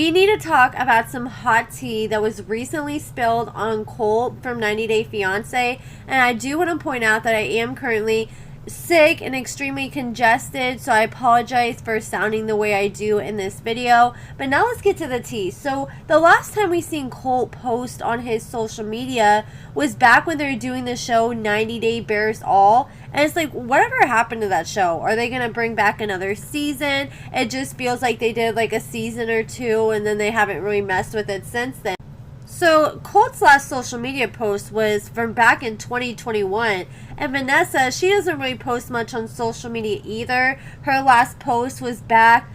We need to talk about some hot tea that was recently spilled on Colt from 90 Day Fiancé. And I do want to point out that I am currently sick and extremely congested, so I apologize for sounding the way I do in this video. But now let's get to the tea. So the last time we seen Colt post on his social media was back when they were doing the show 90 Day Bears All, and it's like, whatever happened to that show? Are they gonna bring back another season? It just feels like they did like a season or two and then they haven't really messed with it since then. So Colt's last social media post was from back in 2021, and Vanessa, she doesn't really post much on social media either. Her last post was back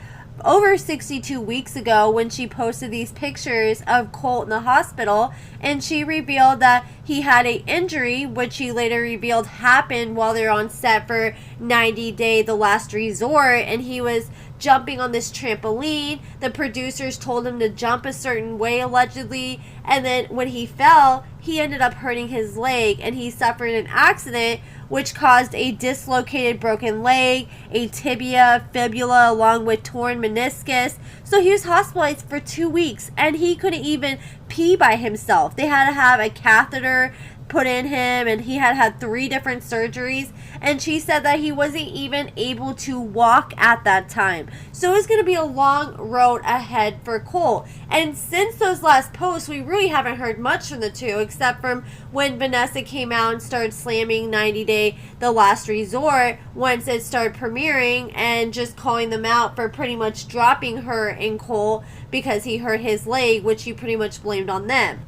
over 62 weeks ago when she posted these pictures of Colt in the hospital, and she revealed that he had an injury, which she later revealed happened while they were on set for 90 Day The Last Resort, and he was jumping on this trampoline. The producers told him to jump a certain way, allegedly, and then when he fell, he ended up hurting his leg, and he suffered an accident which caused a dislocated broken leg, a tibia, fibula, along with torn meniscus. So he was hospitalized for 2 weeks, and he couldn't even pee by himself. They had to have a catheter put in him, and he had 3 different surgeries, and she said that he wasn't even able to walk at that time. So it's going to be a long road ahead for Colt. And since those last posts, we really haven't heard much from the two, except from when Vanessa came out and started slamming 90 Day The Last Resort once it started premiering, and just calling them out for pretty much dropping her and Colt because he hurt his leg, which she pretty much blamed on them.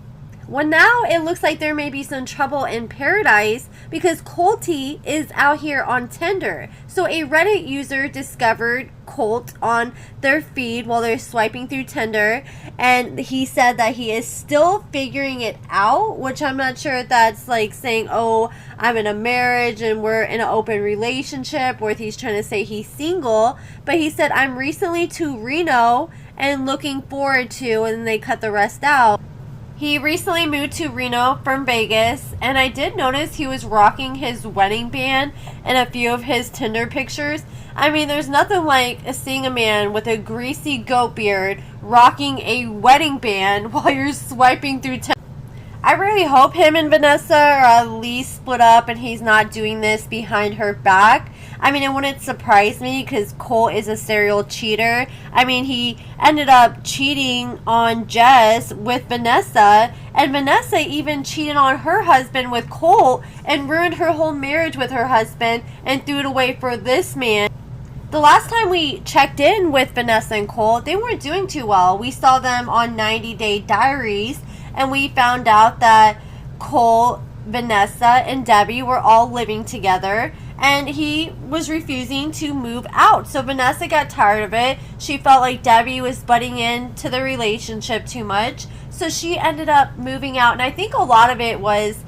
Well, now it looks like there may be some trouble in paradise because Colty is out here on Tinder. So a Reddit user discovered Colt on their feed while they're swiping through Tinder, and he said that he is still figuring it out, which I'm not sure if that's like saying, oh, I'm in a marriage and we're in an open relationship, or if he's trying to say he's single. But he said, I'm recently to Reno and looking forward to, and then they cut the rest out. He recently moved to Reno from Vegas, and I did notice he was rocking his wedding band in a few of his Tinder pictures. I mean, there's nothing like seeing a man with a greasy goat beard rocking a wedding band while you're swiping through Tinder. I really hope him and Vanessa are at least split up and he's not doing this behind her back. I mean, it wouldn't surprise me because Colt is a serial cheater. I mean, he ended up cheating on Jess with Vanessa, and Vanessa even cheated on her husband with Colt and ruined her whole marriage with her husband and threw it away for this man. The last time we checked in with Vanessa and Colt, they weren't doing too well. We saw them on 90 Day Diaries, and we found out that Colt, Vanessa, and Debbie were all living together, and he was refusing to move out. So Vanessa got tired of it. She felt like Debbie was butting into the relationship too much, so she ended up moving out. And I think a lot of it was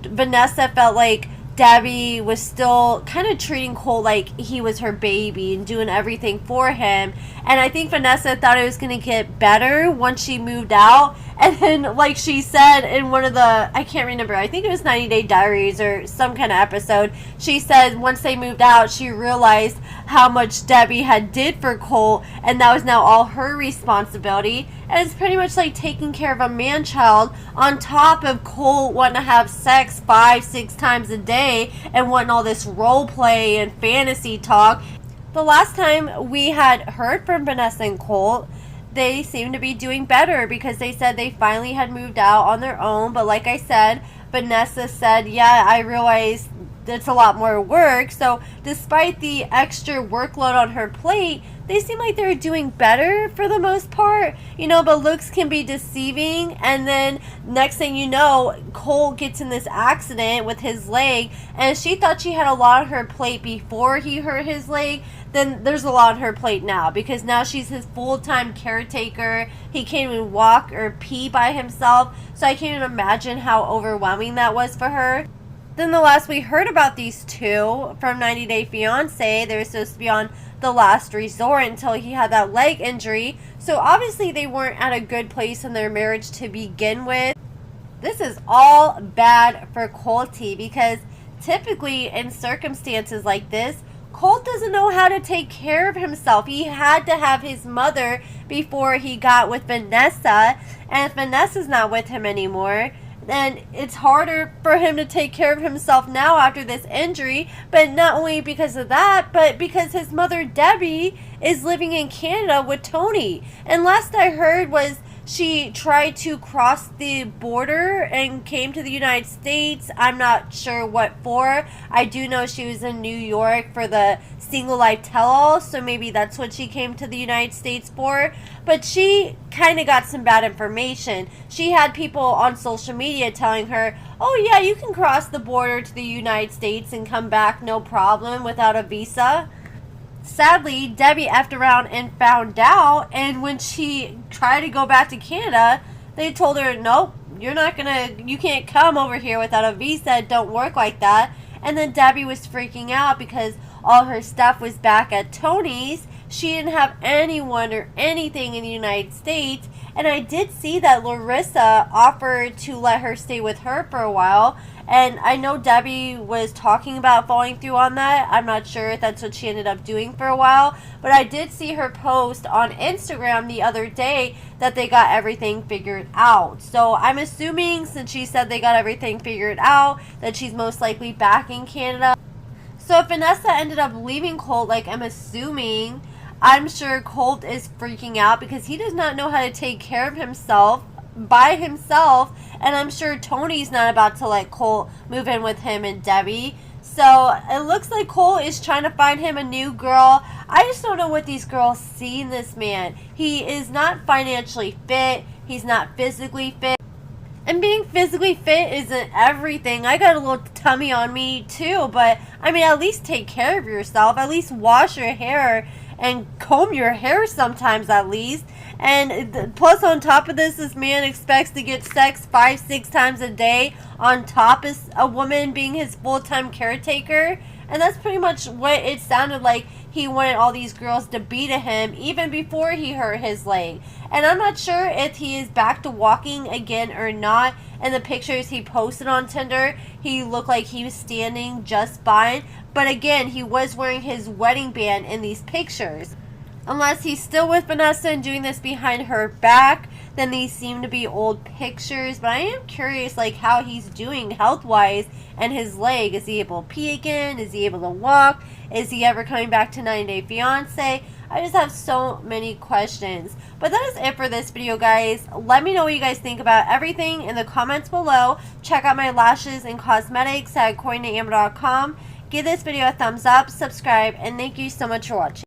Vanessa felt like Debbie was still kind of treating Colt like he was her baby and doing everything for him. And I think Vanessa thought it was going to get better once she moved out. And then, like she said in one of the, I can't remember, I think it was 90 Day Diaries or some kind of episode, she said once they moved out, she realized how much Debbie had did for Colt, and that was now all her responsibility. And it's pretty much like taking care of a man-child on top of Colt wanting to have sex 5-6 times a day and wanting all this role play and fantasy talk. The last time we had heard from Vanessa and Colt, they seemed to be doing better because they said they finally had moved out on their own. But like I said, Vanessa said, yeah, I realized it's a lot more work. So despite the extra workload on her plate, they seem like they're doing better for the most part, you know, but looks can be deceiving. And then next thing you know, Cole gets in this accident with his leg, and she thought she had a lot on her plate before he hurt his leg. Then there's a lot on her plate now, because now she's his full-time caretaker. He can't even walk or pee by himself, so I can't even imagine how overwhelming that was for her. Then the last we heard about these two from 90 Day Fiancé, they were supposed to be on The Last Resort until he had that leg injury. So obviously they weren't at a good place in their marriage to begin with. This is all bad for Colty, because typically in circumstances like this, Colt doesn't know how to take care of himself. He had to have his mother before he got with Vanessa. And if Vanessa's not with him anymore, then it's harder for him to take care of himself now after this injury. But not only because of that, but because his mother, Debbie, is living in Canada with Tony. And last I heard was she tried to cross the border and came to the United States. I'm not sure what for. I do know she was in New York for the Single Life Tell-All, so maybe that's what she came to the United States for. But she kind of got some bad information. She had people on social media telling her, oh yeah, you can cross the border to the United States and come back no problem without a visa. Sadly, Debbie effed around and found out, and when she tried to go back to Canada, they told her, nope, you can't come over here without a visa, it don't work like that. And then Debbie was freaking out because all her stuff was back at Tony's. She didn't have anyone or anything in the United States, and I did see that Larissa offered to let her stay with her for a while. And I know Debbie was talking about following through on that. I'm not sure if that's what she ended up doing for a while. But I did see her post on Instagram the other day that they got everything figured out. So I'm assuming, since she said they got everything figured out, that she's most likely back in Canada. So if Vanessa ended up leaving Colt, like I'm assuming, I'm sure Colt is freaking out because he does not know how to take care of himself by himself, and I'm sure Tony's not about to let Colt move in with him and Debbie. So it looks like Colt is trying to find him a new girl. I just don't know what these girls see in this man. He is not financially fit. He's not physically fit. And being physically fit isn't everything. I got a little tummy on me too, but I mean, at least take care of yourself. At least wash your hair and comb your hair sometimes at least. And plus on top of this man expects to get sex 5-6 times a day on top of a woman being his full-time caretaker. And that's pretty much what it sounded like. He wanted all these girls to be to him even before he hurt his leg. And I'm not sure if he is back to walking again or not. In the pictures he posted on Tinder, he looked like he was standing just fine. But again, he was wearing his wedding band in these pictures. Unless he's still with Vanessa and doing this behind her back, then these seem to be old pictures. But I am curious, like, how he's doing health-wise and his leg. Is he able to pee again? Is he able to walk? Is he ever coming back to 90 Day Fiancé? I just have so many questions. But that is it for this video, guys. Let me know what you guys think about everything in the comments below. Check out my lashes and cosmetics at AccordingtoAmber.com. Give this video a thumbs up, subscribe, and thank you so much for watching.